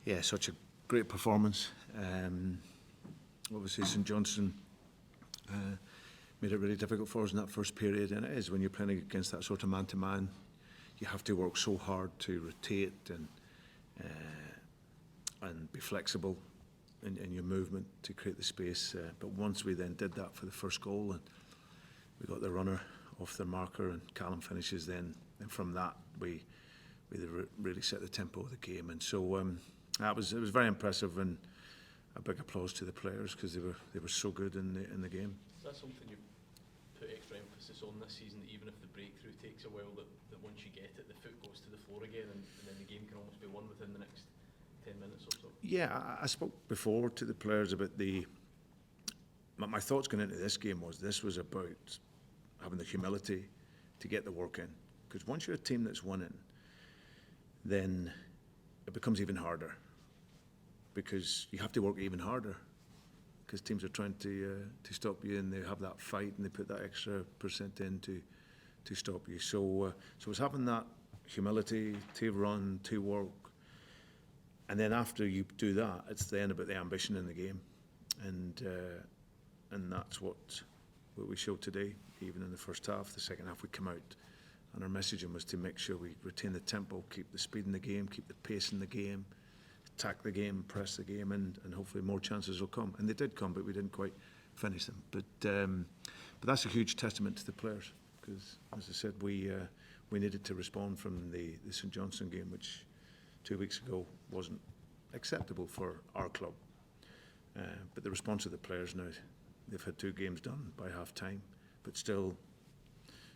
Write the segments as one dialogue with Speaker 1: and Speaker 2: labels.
Speaker 1: Yeah, such a great performance. Obviously, St Johnstone made it really difficult for us in that first period, and it is when you're playing against that sort of man-to-man. You have to work so hard to rotate and be flexible in your movement to create the space. But once we then did that for the first goal, and we got the runner off their marker, and Callum finishes, then and from that we really set the tempo of the game. And so it was very impressive, and a big applause to the players because they were so good in the game.
Speaker 2: Is that something you put extra emphasis on this season, that even if the breakthrough takes a while, that once you get it, the foot goes to the floor again, and then the game can almost be won within the next 10 minutes or so?
Speaker 1: Yeah, I spoke before to the players about my thoughts going into this game was about having the humility to get the work in, because once you're a team that's winning, then it becomes even harder, because you have to work even harder, because teams are trying to stop you, and they have that fight and they put that extra % in to stop you. So it's having that humility to run, to work, and then after you do that, it's then about the ambition in the game, and that's what we showed today. Even in the first half, the second half we come out, and our messaging was to make sure we retain the tempo, keep the speed in the game, keep the pace in the game, attack the game, press the game, and hopefully more chances will come. And they did come, but we didn't quite finish them. But that's a huge testament to the players, because, as I said, we needed to respond from the St Johnstone game, which 2 weeks ago wasn't acceptable for our club. But the response of the players now, they've had 2 games done by half time, but still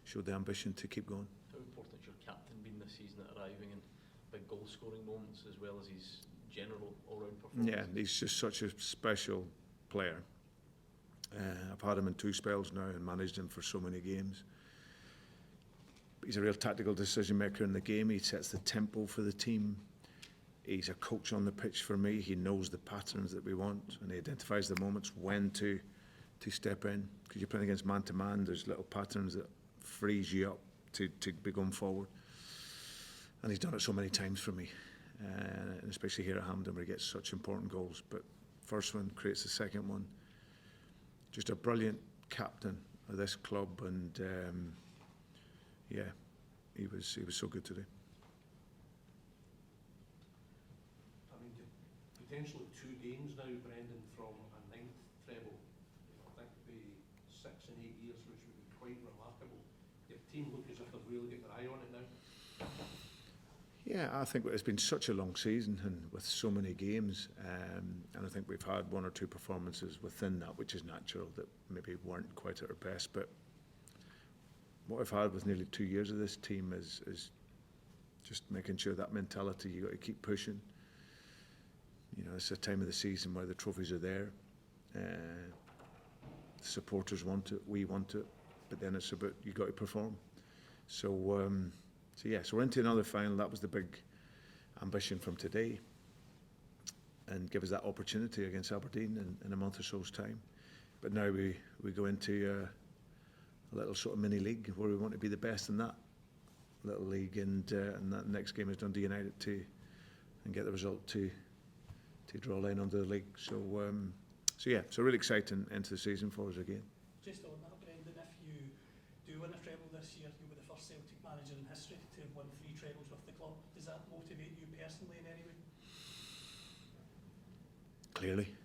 Speaker 1: showed the ambition to keep going.
Speaker 2: How important has your captain been this season at arriving in big goal scoring moments, as well as his general all-round performance?
Speaker 1: Yeah, he's just such a special player. I've had him in 2 spells now and managed him for so many games. He's a real tactical decision maker in the game. He sets the tempo for the team. He's a coach on the pitch for me. He knows the patterns that we want, and he identifies the moments when to step in, because you're playing against man-to-man. There's little patterns that frees you up to be going forward, and he's done it so many times for me, and especially here at Hampden, where he gets such important goals. But first one creates the second one. Just a brilliant captain of this club, and yeah, he was so good today.
Speaker 3: I mean, potentially 2 games now, Brendan, from a 9th treble. I think it'd be 6 and 8 years, which would be quite remarkable. Your team look as if they've really got their eye on it now.
Speaker 1: Yeah, I think it's been such a long season, and with so many games, and I think we've had 1 or 2 performances within that, which is natural, that maybe weren't quite at our best. But what I've had with nearly 2 years of this team is just making sure that mentality, you got to keep pushing. You know, it's a time of the season where the trophies are there. The supporters want it, we want it, but then it's about, you got to perform. So we're into another final. That was the big ambition from today, and give us that opportunity against Aberdeen in a month or so's time. But now we go into a little sort of mini league where we want to be the best in that little league, and that next game is Dundee United and get the result to draw a line under the league. So really exciting end to the season for us again.
Speaker 4: Just on that, Brendan, if you do win a treble this year, you'll be the first Celtic manager in history to have won 3 trebles with the club. Does that motivate you personally in any way?
Speaker 1: Clearly,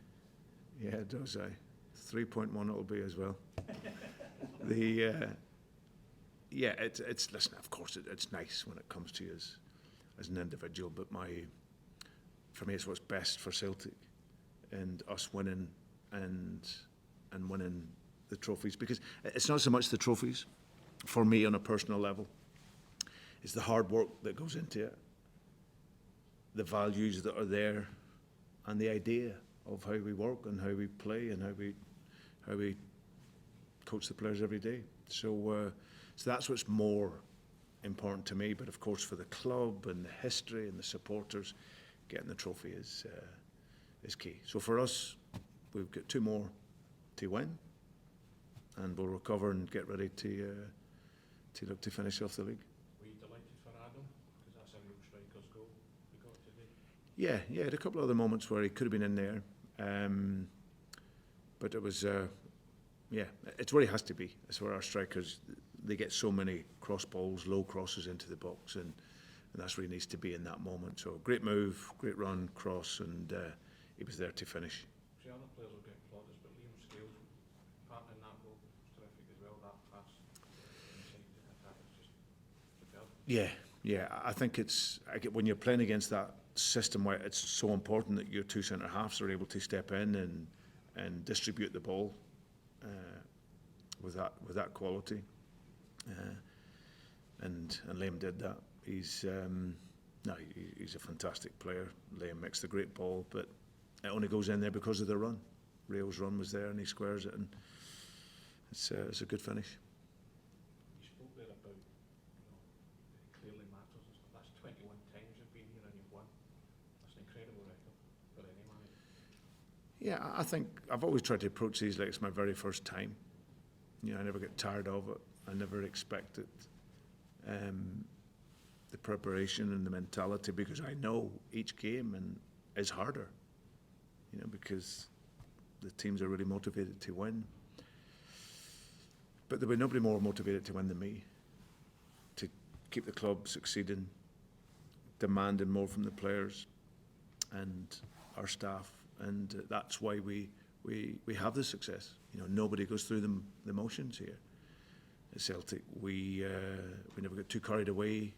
Speaker 1: yeah, it does. 3.1 it'll be as well. It's listen. Of course, it's nice when it comes to you as an individual, but for me, it's what's best for Celtic and us winning and winning the trophies, because it's not so much the trophies for me on a personal level. It's the hard work that goes into it, the values that are there, and the idea of how we work and how we play and how we coach the players every day. So that's what's more important to me. But of course, for the club and the history and the supporters, getting the trophy is key. So for us, we've got 2 more to win, and we'll recover and get ready to look to finish off the league.
Speaker 3: Were you delighted for Adam? Because that's a real striker's goal.
Speaker 1: Yeah, he had a couple of other moments where he could have been in there. But it was, it's where he has to be. It's where our strikers, they get so many cross balls, low crosses into the box, and that's where he needs to be in that moment. So great move, great run, cross, and he was there to finish.
Speaker 3: The other players will get plaudits, but Liam Scales, part in that role, was terrific as well. That pass inside the attack is just superb.
Speaker 1: Yeah, I think when you're playing against that system where it's so important that your two centre halves are able to step in and distribute the ball with that quality, and Liam did that. He's a fantastic player. Liam makes the great ball, but it only goes in there because of the run. Rail's run was there, and he squares it, and it's a good finish.
Speaker 3: You spoke there about, it clearly matters and stuff. That's 21 times you've been here and you've won. That's an incredible record for any manager.
Speaker 1: Yeah, I think I've always tried to approach these like it's my very first time. I never get tired of it. I never expected the preparation and the mentality, because I know each game is harder. Because the teams are really motivated to win. But there'll be nobody more motivated to win than me. To keep the club succeeding, demanding more from the players and our staff, and that's why we have the success. Nobody goes through the motions here at Celtic. We never get too carried away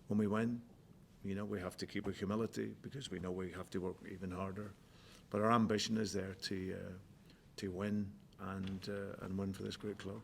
Speaker 1: when we win. We have to keep with humility, because we know we have to work even harder. But our ambition is there to win and win for this great club.